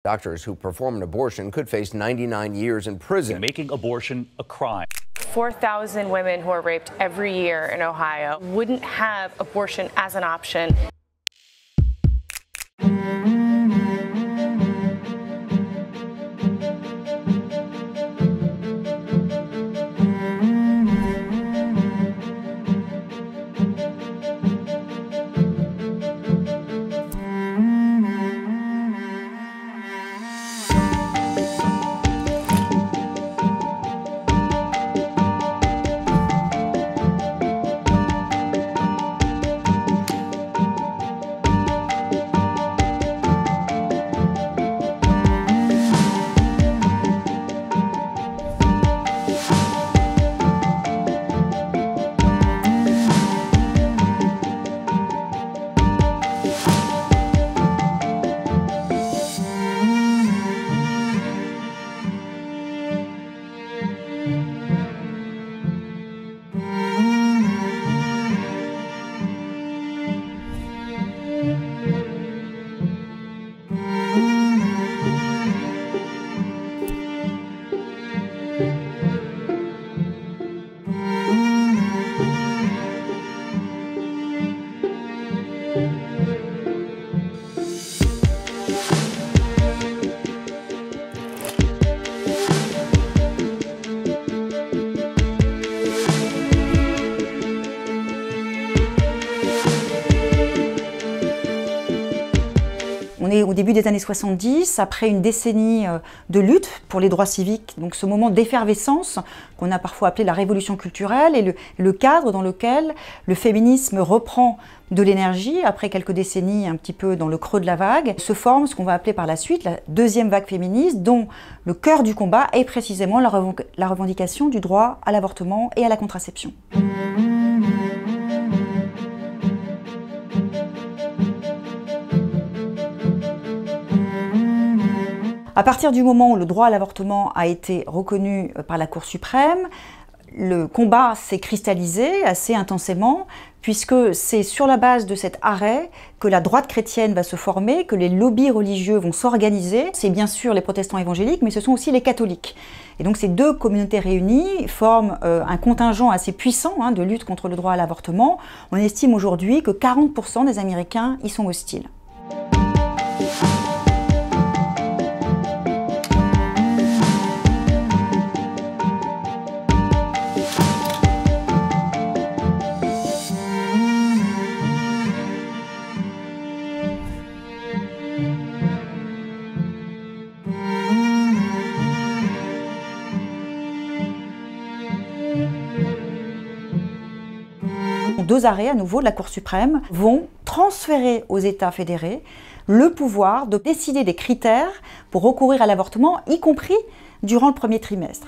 Doctors who perform an abortion could face 99 years in prison. Making abortion a crime. 4,000 women who are raped every year in Ohio wouldn't have abortion as an option. On est au début des années 70, après une décennie de lutte pour les droits civiques, donc ce moment d'effervescence qu'on a parfois appelé la révolution culturelle et le cadre dans lequel le féminisme reprend de l'énergie après quelques décennies un petit peu dans le creux de la vague, se forme ce qu'on va appeler par la suite la deuxième vague féministe dont le cœur du combat est précisément la revendication du droit à l'avortement et à la contraception. À partir du moment où le droit à l'avortement a été reconnu par la Cour suprême, le combat s'est cristallisé assez intensément, puisque c'est sur la base de cet arrêt que la droite chrétienne va se former, que les lobbies religieux vont s'organiser. C'est bien sûr les protestants évangéliques, mais ce sont aussi les catholiques. Et donc ces deux communautés réunies forment un contingent assez puissant de lutte contre le droit à l'avortement. On estime aujourd'hui que 40% des Américains y sont hostiles. Deux arrêts à nouveau de la Cour suprême vont transférer aux États fédérés le pouvoir de décider des critères pour recourir à l'avortement, y compris durant le premier trimestre.